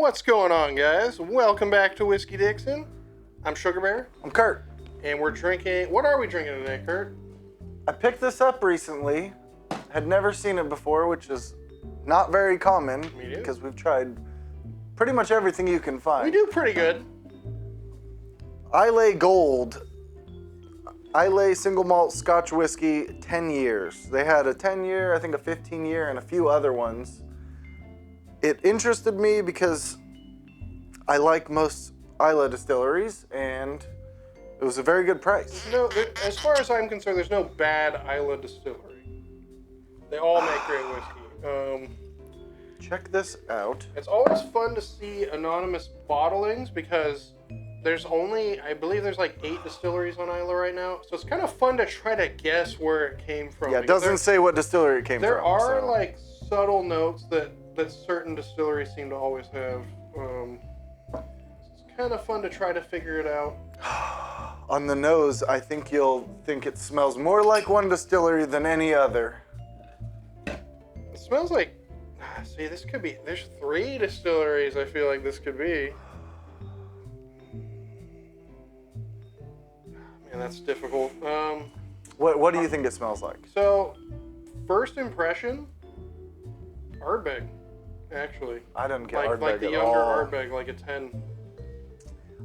What's going on, guys? Welcome back to Whiskey Dixon. I'm Sugarbear. I'm Curt. And we're drinking... What are we drinking today, Curt? I picked this up recently. Had never seen it before, which is not very common. Because we've tried pretty much everything you can find. We do pretty good. Islay Gold. Islay single malt Scotch whiskey, 10 years. They had a 10-year, I think a 15-year, and a few other ones. It interested me because I like most Islay distilleries, and it was a very good price. No, as far as I'm concerned, there's no bad Islay distillery. They all make great whiskey. Check this out. It's always fun to see anonymous bottlings because there's only, I believe there's like 8 distilleries on Islay right now. So it's kind of fun to try to guess where it came from. Yeah, it doesn't say what distillery it came from. There are like subtle notes that certain distilleries seem to always have. It's kind of fun to try to figure it out. On the nose, I think you'll think it smells more like one distillery than any other. It smells like, see, this could be, there's 3 distilleries I feel like this could be. Man, that's difficult. What do you think it smells like? So, first impression, Ardbeg, actually. I didn't get Ardbeg at all. Like the younger Ardbeg, like a 10.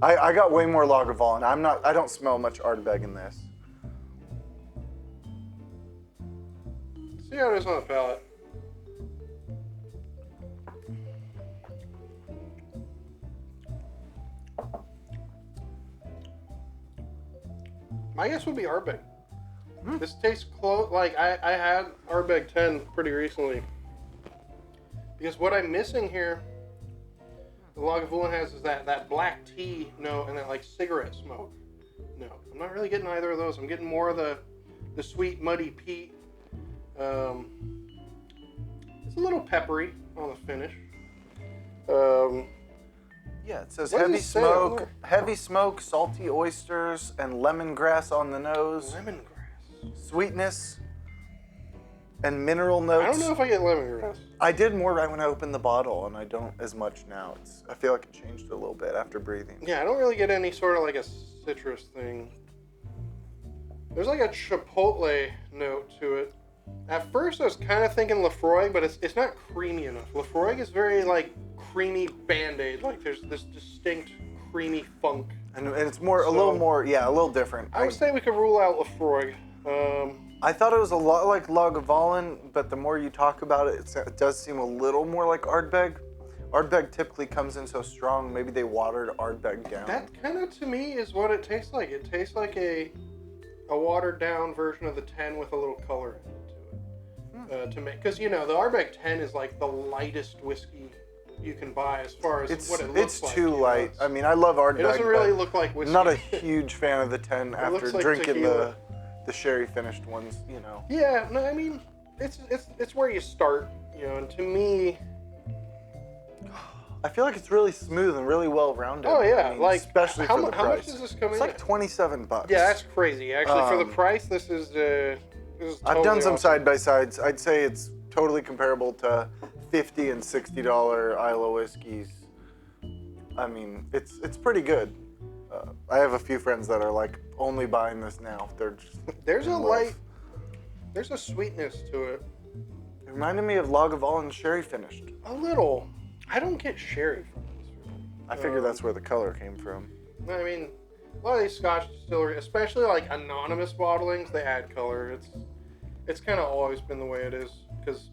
I got way more Lagavulin. I don't smell much Ardbeg in this. See how it is on the palate. My guess would be Ardbeg. This tastes close. Like I had Ardbeg 10 pretty recently. Because what I'm missing here, the Lagavulin has is that black tea note and that like cigarette smoke. No, I'm not really getting either of those. I'm getting more of the sweet muddy peat. It's a little peppery on the finish. Yeah, it says heavy smoke, salty oysters, and lemongrass on the nose. Lemongrass. Sweetness and mineral notes. I don't know if I get lemongrass. I did more right when I opened the bottle, and I don't as much now. I feel like it changed a little bit after breathing. Yeah, I don't really get any sort of like a citrus thing. There's like a chipotle note to it. At first, I was kind of thinking Lafroig, but it's not creamy enough. Lafroig is very like creamy Band-Aid. Like there's this distinct creamy funk. And it's more a little different. I would say we could rule out Lafroig. I thought it was a lot like Lagavulin, but the more you talk about it, it does seem a little more like Ardbeg. Ardbeg typically comes in so strong, maybe they watered Ardbeg down. That kind of, to me, is what it tastes like. It tastes like a watered down version of the 10 with a little color into it. To make, because the Ardbeg 10 is like the lightest whiskey you can buy as far as what it looks like. It's too light. I mean, I love Ardbeg. It doesn't really look like whiskey. I'm not a huge fan of the 10 after drinking the sherry finished ones, Yeah, no, I mean, it's where you start, and to me, I feel like it's really smooth and really well rounded. Oh yeah, especially for the price. How much does this come in? It's like $27. Yeah, that's crazy. Actually, for the price, this is totally I've done some awesome. side by sides. I'd say it's totally comparable to $50 and $60 Islay whiskeys. I mean, it's pretty good. I have a few friends that are like only buying this now. They're just there's a sweetness to it. It reminded me of Lagavulin sherry finished. A little. I don't get sherry from this. I figure that's where the color came from. I mean, a lot of these Scotch distilleries, especially like anonymous bottlings, they add color. It's kind of always been the way it is because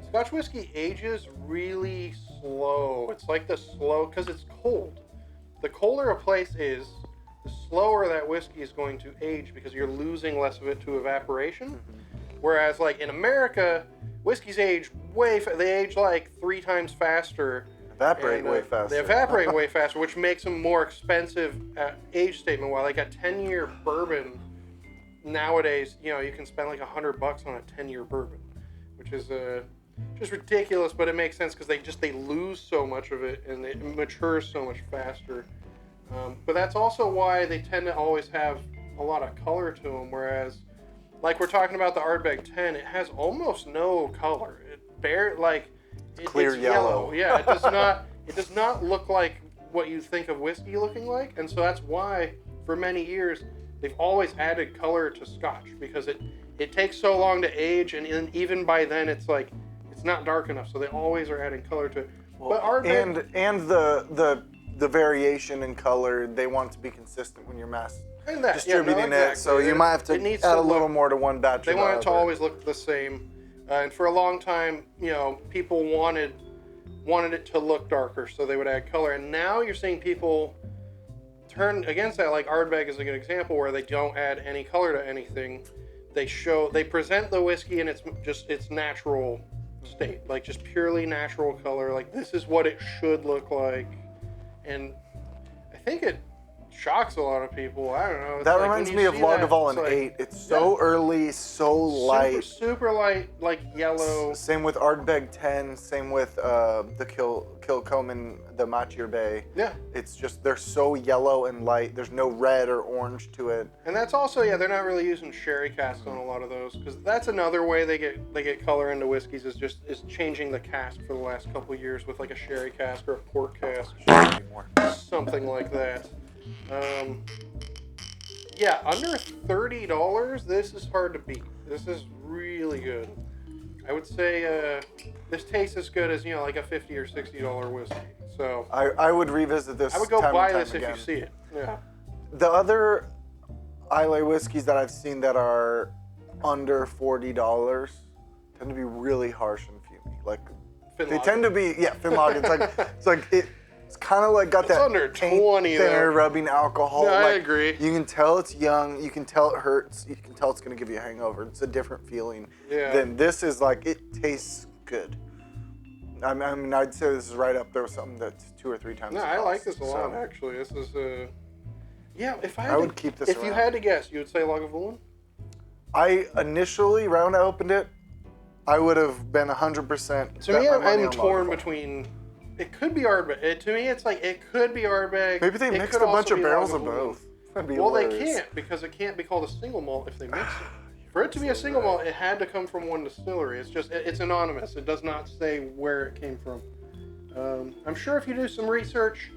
Scotch whiskey ages really slow. It's like because it's cold. The colder a place is, the slower that whiskey is going to age because you're losing less of it to evaporation. Mm-hmm. Whereas like in America, whiskeys age they age like 3 times faster. Way faster. They evaporate way faster, which makes them more expensive age statement. While like a 10-year bourbon nowadays, you can spend like $100 on a 10-year bourbon, which is just ridiculous, but it makes sense because they lose so much of it and it matures so much faster. But that's also why they tend to always have a lot of color to them, whereas like we're talking about the Ardbeg 10, it has almost no color. It's clear yellow. Yeah, it does not. it does not look like what you think of whiskey looking like, and so that's why for many years they've always added color to Scotch, because it takes so long to age, and even by then it's like it's not dark enough, so they always are adding color to it. Well, but Ardbeg, and the variation in color, they want it to be consistent when you're mass and that, distributing exactly. it, so you might have to needs add to a little look, more to one batch. They of want it to other. always look the same, and for a long time, people wanted it to look darker, so they would add color. And now you're seeing people turn against that. Like Ardbeg is a good example where they don't add any color to anything. They present the whiskey in its natural state, like just purely natural color. Like this is what it should look like, and I think it shocks a lot of people. I don't know. It's That like reminds when you me of see that, Lagavulin it's like, 8. It's so early, so light. super light, like yellow. Same with Ardbeg 10. Same with the Kilcoman, the Machir Bay. Yeah. It's just they're so yellow and light. There's no red or orange to it. And that's also, they're not really using sherry cask on a lot of those, because that's another way they get color into whiskeys is changing the cask for the last couple of years with like a sherry cask or a port cask, something like that. Under $30, this is hard to beat. This is really good. I would say this tastes as good as like a $50 or $60 whiskey. So I would revisit this. I would go time buy and time this again. if you see it. Yeah. The other Islay whiskeys that I've seen that are under $40 tend to be really harsh and fumey. Like they tend to be Finlager. It's kind of like got it's that under paint 20 thinner though. rubbing alcohol. Yeah, I like, agree. You can tell it's young. You can tell it hurts. You can tell it's going to give you a hangover. It's a different feeling. Yeah. Than this is like it tastes good. I mean, I'd say this is right up there with something that's 2 or 3 times. No, the I cost, like this a lot, so. actually. This is if I would keep this If you around. had to guess, you would say Lagavulin? I initially, right when I opened it, I would have been 100%. To me, I'm torn between. It could be Ardbeg. To me, it's like it could be Ardbeg. Maybe they It mixed could a bunch also of be barrels of Lagavulin. both. That'd be Well, they hilarious. can't, because it can't be called a single malt if they mix it. For it to be a single malt, it had to come from one distillery. It's anonymous. It does not say where it came from. I'm sure if you do some research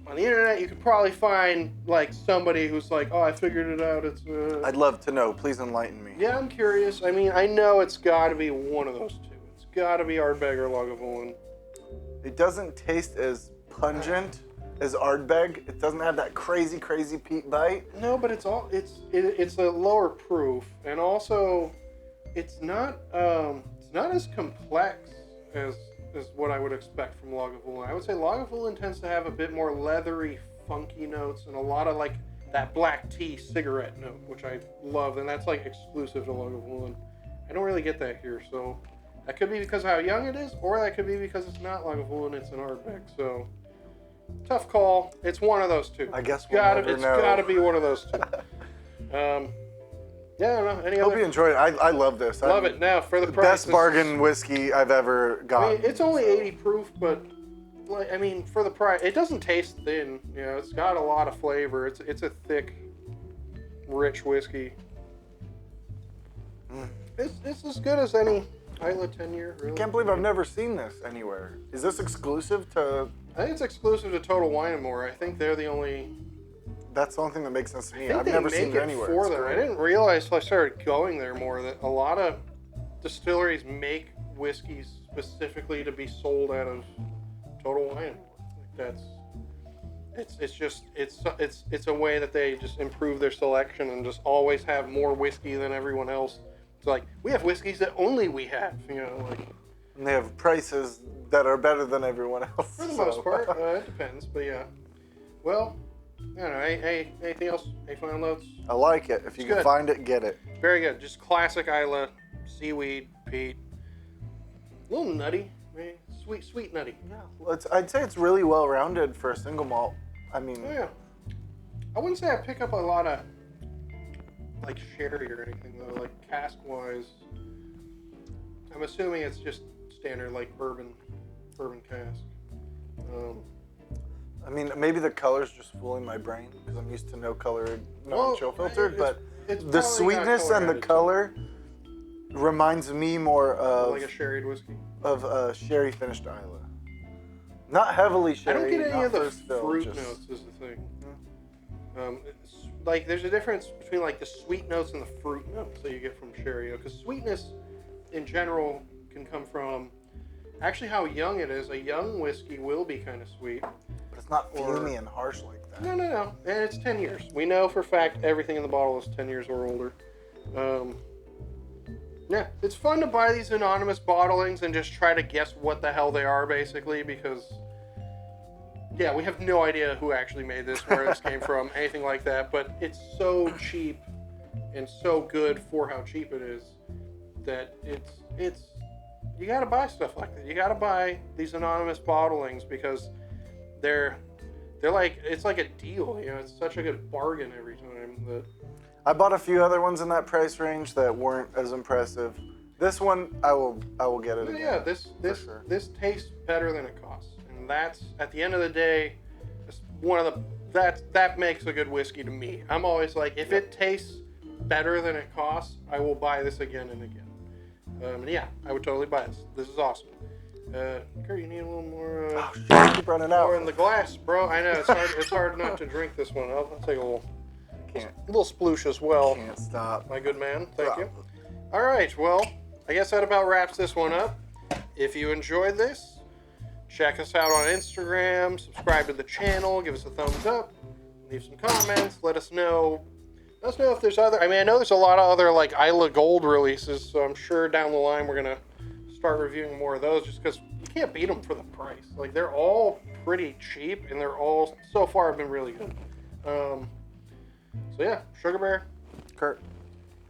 on the internet, you could probably find like somebody who's like, oh, I figured it out. It's. I'd love to know. Please enlighten me. Yeah, I'm curious. I mean, I know it's got to be one of those two. It's got to be Ardbeg or Lagavulin. It doesn't taste as pungent as Ardbeg. It doesn't have that crazy peat bite. No, but it's a lower proof, and also it's not as complex as what I would expect from Lagavulin. I would say Lagavulin tends to have a bit more leathery, funky notes, and a lot of like that black tea cigarette note, which I love, and that's like exclusive to Lagavulin. I don't really get that here, so that could be because of how young it is, or that could be because it's not Lagavulin, it's an Ardbeg. So tough call. It's one of those two. I guess we'll never It's know. got to be one of those two. Yeah, I don't know. Any Hope other? you enjoyed it. I love this. Love it. Now for the price. Best bargain whiskey I've ever I gotten. mean, it's only 80 proof, but like, I mean, for the price, it doesn't taste thin. It's got a lot of flavor. It's a thick, rich whiskey. It's as good as any Islay 10-year. Really. I can't believe I've never seen this anywhere. Is this exclusive to? I think it's exclusive to Total Wine & More. I think they're the only. That's the only thing that makes sense to I me. think I've they never make seen it it anywhere. for It's them. great. I didn't realize till I started going there more that a lot of distilleries make whiskeys specifically to be sold out of Total Wine. Like it's a way that they just improve their selection and just always have more whiskey than everyone else. It's like we have whiskeys that only we have. Like And they have prices that are better than everyone else. for the most part, it depends. But yeah, well. I don't know. Anything else? Any final notes? I like it. If you It's can good. find it, get it. Very good. Just classic Islay, seaweed, peat. A little nutty, maybe. Sweet nutty. Yeah, I'd say it's really well rounded for a single malt. I mean, Oh, yeah. I wouldn't say I pick up a lot of like sherry or anything though, like cask wise. I'm assuming it's just standard like bourbon cask. I mean, maybe the color's just fooling my brain because I'm used to no colored, non-chill filtered. it's- But it's the probably got sweetness color and the added to it. color reminds me more of Like a sherried whiskey. sherry finished Islay. Not heavily sherry. I don't get any not of the first fill, fruit just- notes. Is the thing. Like there's a difference between like the sweet notes and the fruit notes that you get from sherry. Because sweetness, in general, can come from actually how young it is. A young whiskey will be kind of sweet. But it's not fumy and harsh like that. No. And it's 10 years. We know for a fact everything in the bottle is 10 years or older. Yeah, it's fun to buy these anonymous bottlings and just try to guess what the hell they are, basically, because, yeah, we have no idea who actually made this, where this came from, anything like that, but it's so cheap and so good for how cheap it is that it's you gotta buy stuff like that. You gotta buy these anonymous bottlings because they're like, it's like a deal, you know, it's such a good bargain every time that... I bought a few other ones in that price range that weren't as impressive. This one, I will get it again. Yeah, this sure. this tastes better than it costs, and that's at the end of the day, it's one of the that makes a good whiskey to me. I'm always like, if it tastes better than it costs, I will buy this again and again. And yeah, I would totally buy this. This is awesome. Kurt, you need a little more. Oh shit! Keep running out. More in the glass, bro. I know it's hard. It's hard not to drink this one. I'll take a little sploosh as well. Can't stop. My good man, thank you. All right, well, I guess that about wraps this one up. If you enjoyed this, check us out on Instagram, subscribe to the channel, give us a thumbs up, leave some comments, let us know. Let us know if there's other, I mean, I know there's a lot of other like Islay Gold releases, so I'm sure down the line we're going to start reviewing more of those just because you can't beat them for the price. Like, they're all pretty cheap, and they're all, so far, have been really good. So yeah, Sugarbear, Curt.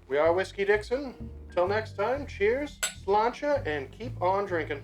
we are Whiskey Dixon. Till next time, cheers, sláinte, and keep on drinking.